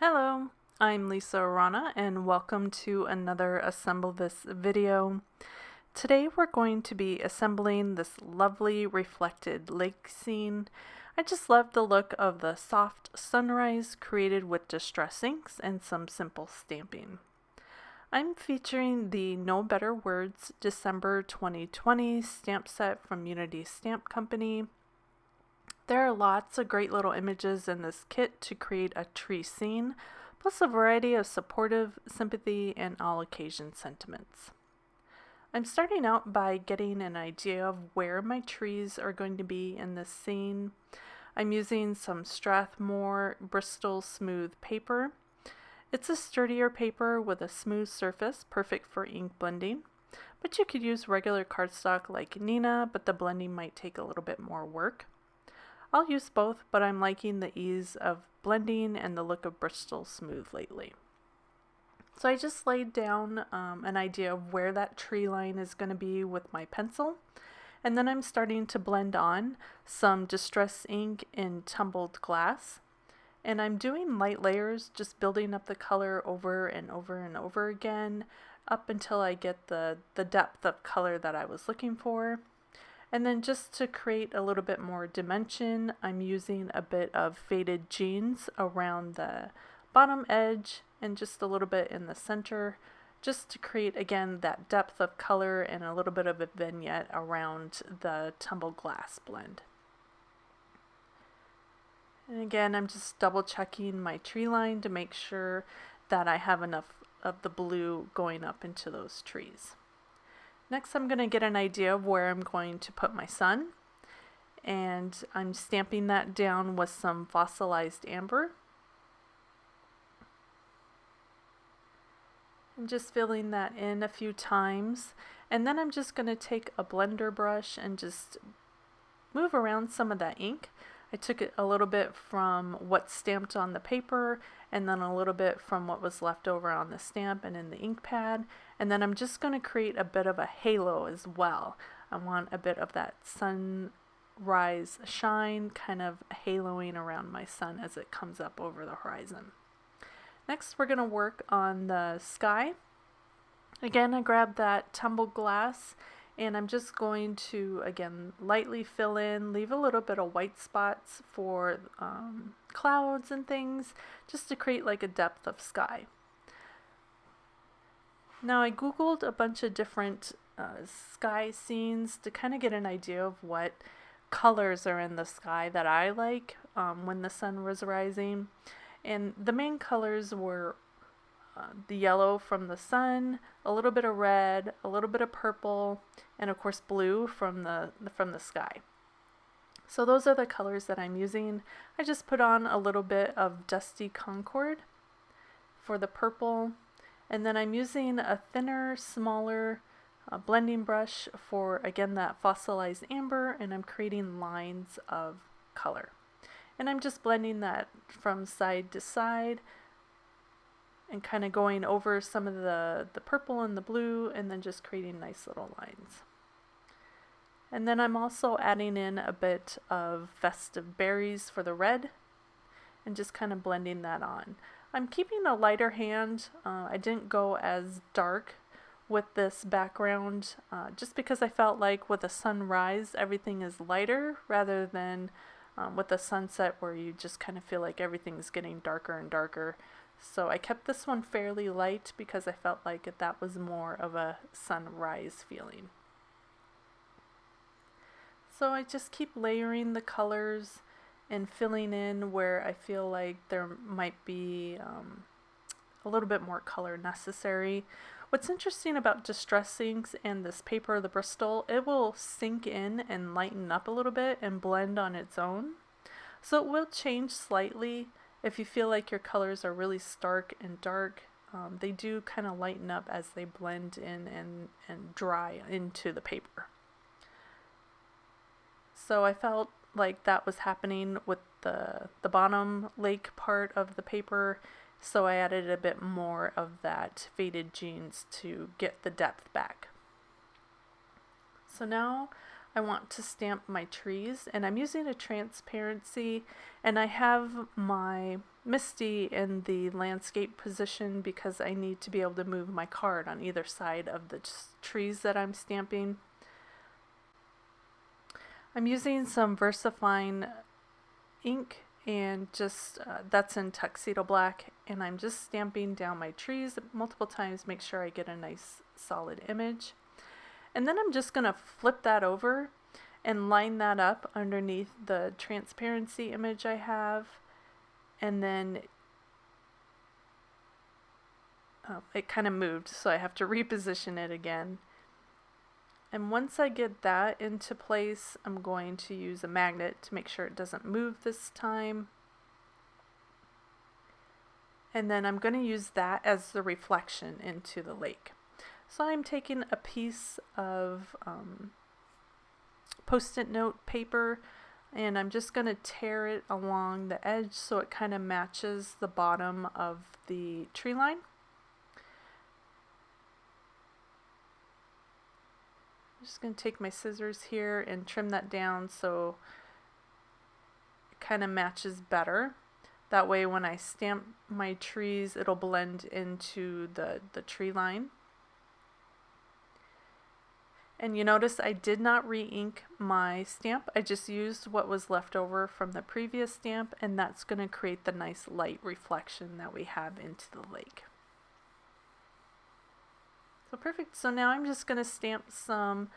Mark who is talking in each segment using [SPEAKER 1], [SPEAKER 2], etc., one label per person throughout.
[SPEAKER 1] Hello, I'm Lisa Arana and welcome to another Assemble This video. Today we're going to be assembling this lovely reflected lake scene. I just love the look of the soft sunrise created with distress inks and some simple stamping. I'm featuring the No Better Words December 2020 stamp set from Unity Stamp Company. There are lots of great little images in this kit to create a tree scene, plus a variety of supportive, sympathy, and all occasion sentiments. I'm starting out by getting an idea of where my trees are going to be in this scene. I'm using some Strathmore Bristol Smooth paper. It's a sturdier paper with a smooth surface, perfect for ink blending. But you could use regular cardstock like Nina, but the blending might take a little bit more work. I'll use both, but I'm liking the ease of blending and the look of Bristol Smooth lately. So I just laid down an idea of where that tree line is going to be with my pencil, and then I'm starting to blend on some distress ink in tumbled glass. And I'm doing light layers, just building up the color over and over and over again, up until I get the depth of color that I was looking for. And then just to create a little bit more dimension, I'm using a bit of faded jeans around the bottom edge and just a little bit in the center, just to create again that depth of color and a little bit of a vignette around the tumbled glass blend. And again, I'm just double checking my tree line to make sure that I have enough of the blue going up into those trees. Next, I'm going to get an idea of where I'm going to put my sun, and I'm stamping that down with some fossilized amber. I'm just filling that in a few times, and then I'm just going to take a blender brush and just move around some of that ink. I took it a little bit from what's stamped on the paper and then a little bit from what was left over on the stamp and in the ink pad. And then I'm just going to create a bit of a halo as well. I want a bit of that sunrise shine kind of haloing around my sun as it comes up over the horizon. Next, we're going to work on the sky. Again, I grabbed that tumbled glass and I'm just going to, again, lightly fill in, leave a little bit of white spots for clouds and things, just to create like a depth of sky. Now I Googled a bunch of different sky scenes to kind of get an idea of what colors are in the sky that I like when the sun was rising. And the main colors were the yellow from the sun, a little bit of red, a little bit of purple, and of course blue from the sky. So those are the colors that I'm using. I just put on a little bit of Dusty Concord for the purple, and then I'm using a thinner, smaller blending brush for, again, that fossilized amber, and I'm creating lines of color. And I'm just blending that from side to side and kind of going over some of the purple and the blue, and then just creating nice little lines. And then I'm also adding in a bit of festive berries for the red and just kind of blending that on. I'm keeping a lighter hand. I didn't go as dark with this background just because I felt like with a sunrise everything is lighter rather than with a sunset where you just kind of feel like everything's getting darker and darker. So I kept this one fairly light because I felt like that was more of a sunrise feeling. So I just keep layering the colors and filling in where I feel like there might be a little bit more color necessary. What's interesting about distress inks and this paper, the Bristol, it will sink in and lighten up a little bit and blend on its own. So it will change slightly. If you feel like your colors are really stark and dark, they do kind of lighten up as they blend in and dry into the paper. So I felt like that was happening with the bottom lake part of the paper, so I added a bit more of that faded jeans to get the depth back. So now I want to stamp my trees, and I'm using a transparency, and I have my Misty in the landscape position because I need to be able to move my card on either side of the trees that I'm stamping. I'm using some VersaFine ink, and just that's in tuxedo black, and I'm just stamping down my trees multiple times, make sure I get a nice solid image. And then I'm just going to flip that over and line that up underneath the transparency image I have, and then it kind of moved, so I have to reposition it again. And once I get that into place, I'm going to use a magnet to make sure it doesn't move this time. And then I'm going to use that as the reflection into the lake. So I'm taking a piece of Post-it note paper, and I'm just going to tear it along the edge so it kind of matches the bottom of the tree line. I'm just going to take my scissors here and trim that down so it kind of matches better. That way when I stamp my trees, it'll blend into the tree line. And you notice I did not re-ink my stamp. I just used what was left over from the previous stamp, and that's going to create the nice light reflection that we have into the lake. So perfect. So now I'm just going to stamp some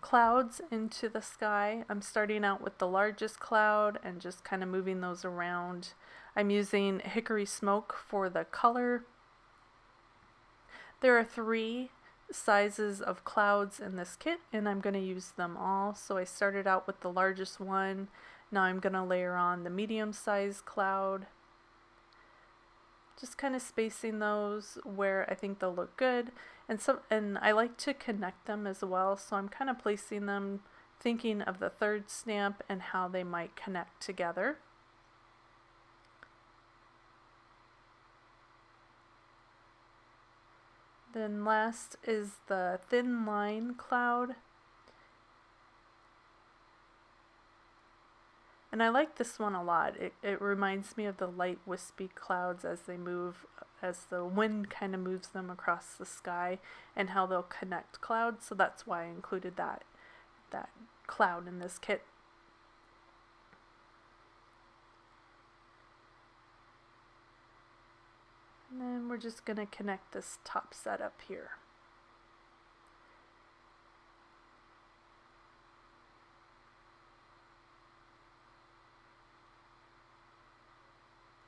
[SPEAKER 1] clouds into the sky. I'm starting out with the largest cloud and just kind of moving those around. I'm using hickory smoke for the color. There are 3 sizes of clouds in this kit, and I'm going to use them all. So I started out with the largest one. Now I'm going to layer on the medium-sized cloud. Just kind of spacing those where I think they'll look good. And I like to connect them as well, so I'm kind of placing them thinking of the third stamp and how they might connect together. Then last is the thin line cloud. And I like this one a lot. It reminds me of the light wispy clouds as they move, as the wind kind of moves them across the sky, and how they'll connect clouds. So that's why I included that cloud in this kit. And then we're just going to connect this top set up here.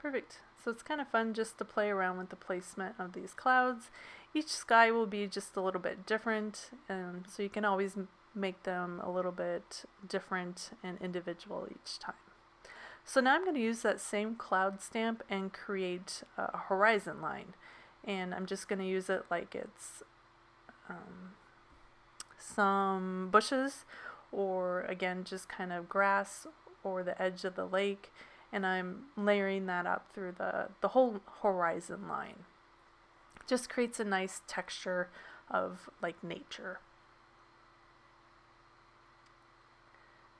[SPEAKER 1] Perfect. So it's kind of fun just to play around with the placement of these clouds. Each sky will be just a little bit different, so you can always make them a little bit different and individual each time. So now I'm going to use that same cloud stamp and create a horizon line. And I'm just going to use it like it's some bushes, or again just kind of grass or the edge of the lake. And I'm layering that up through the whole horizon line. Just creates a nice texture of like nature.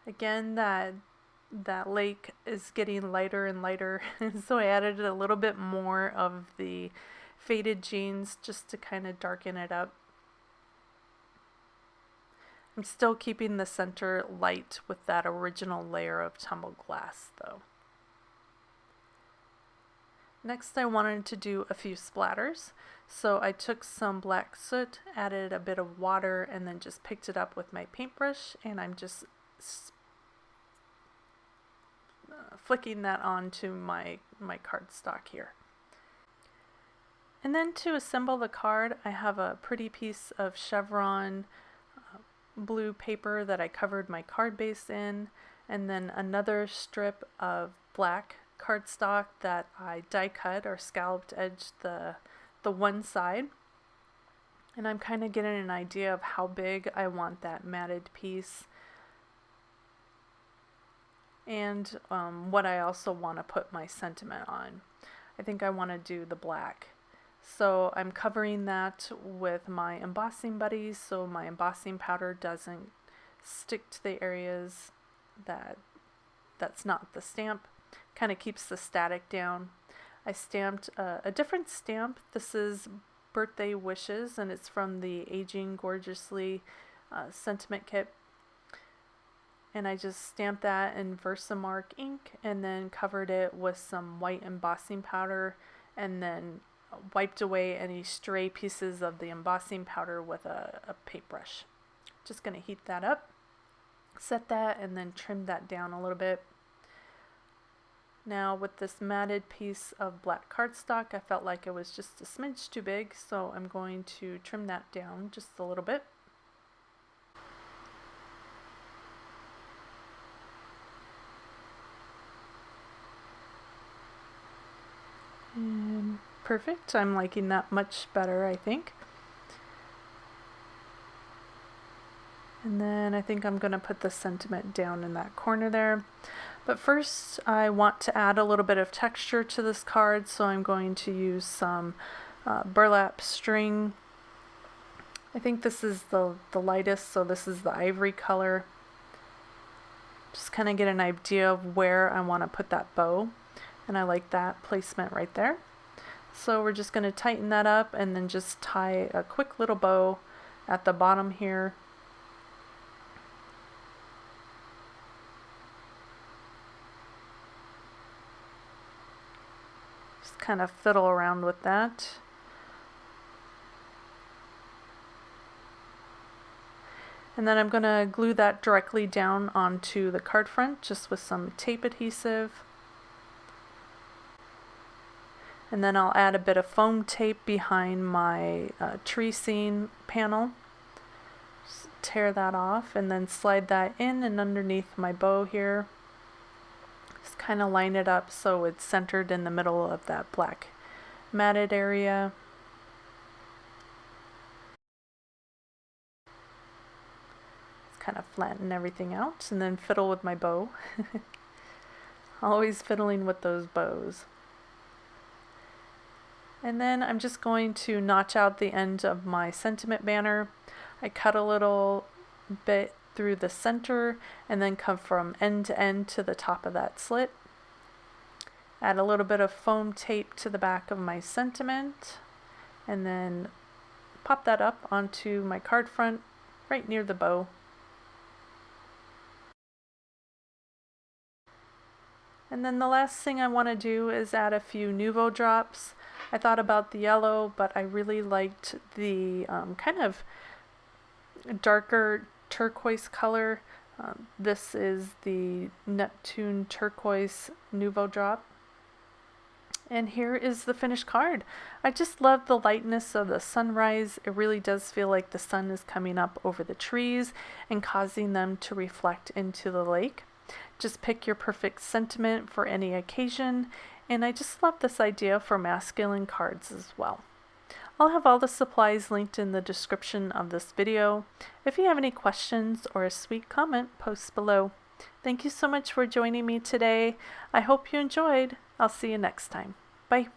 [SPEAKER 1] Again, that lake is getting lighter and lighter, and so I added a little bit more of the faded jeans just to kind of darken it up. I'm still keeping the center light with that original layer of tumbled glass though. Next I wanted to do a few splatters, so I took some black soot, added a bit of water, and then just picked it up with my paintbrush, and I'm just flicking that onto my cardstock here. And then to assemble the card, I have a pretty piece of chevron blue paper that I covered my card base in, and then another strip of black cardstock that I die cut or scalloped edged the one side. And I'm kind of getting an idea of how big I want that matted piece, and what I also want to put my sentiment on. I think I want to do the black. So I'm covering that with my embossing buddies so my embossing powder doesn't stick to the areas that's not the stamp. Kind of keeps the static down. I stamped a different stamp. This is Birthday Wishes, and it's from the Aging Gorgeously sentiment kit. And I just stamped that in Versamark ink and then covered it with some white embossing powder, and then wiped away any stray pieces of the embossing powder with a paintbrush. Just going to heat that up, set that, and then trim that down a little bit. Now with this matted piece of black cardstock, I felt like it was just a smidge too big, so I'm going to trim that down just a little bit. And perfect. I'm liking that much better, I think. And then I think I'm going to put the sentiment down in that corner there. But first I want to add a little bit of texture to this card, so I'm going to use some burlap string. I think this is the lightest, so this is the ivory color. Just kind of get an idea of where I want to put that bow, and I like that placement right there. So we're just going to tighten that up and then just tie a quick little bow at the bottom here. Kind of fiddle around with that. And then I'm going to glue that directly down onto the card front just with some tape adhesive. And then I'll add a bit of foam tape behind my tree scene panel. Just tear that off and then slide that in and underneath my bow here. Just kind of line it up so it's centered in the middle of that black matted area. Just kind of flatten everything out and then fiddle with my bow. Always fiddling with those bows. And then I'm just going to notch out the end of my sentiment banner. I cut a little bit through the center and then come from end to end to the top of that slit. Add a little bit of foam tape to the back of my sentiment and then pop that up onto my card front right near the bow. And then the last thing I want to do is add a few Nuvo drops. I thought about the yellow, but I really liked the kind of darker turquoise color. This is the Neptune Turquoise Nuvo drop. And here is the finished card. I just love the lightness of the sunrise. It really does feel like the sun is coming up over the trees and causing them to reflect into the lake. Just pick your perfect sentiment for any occasion. And I just love this idea for masculine cards as well. I'll have all the supplies linked in the description of this video. If you have any questions or a sweet comment, post below. Thank you so much for joining me today. I hope you enjoyed. I'll see you next time. Bye.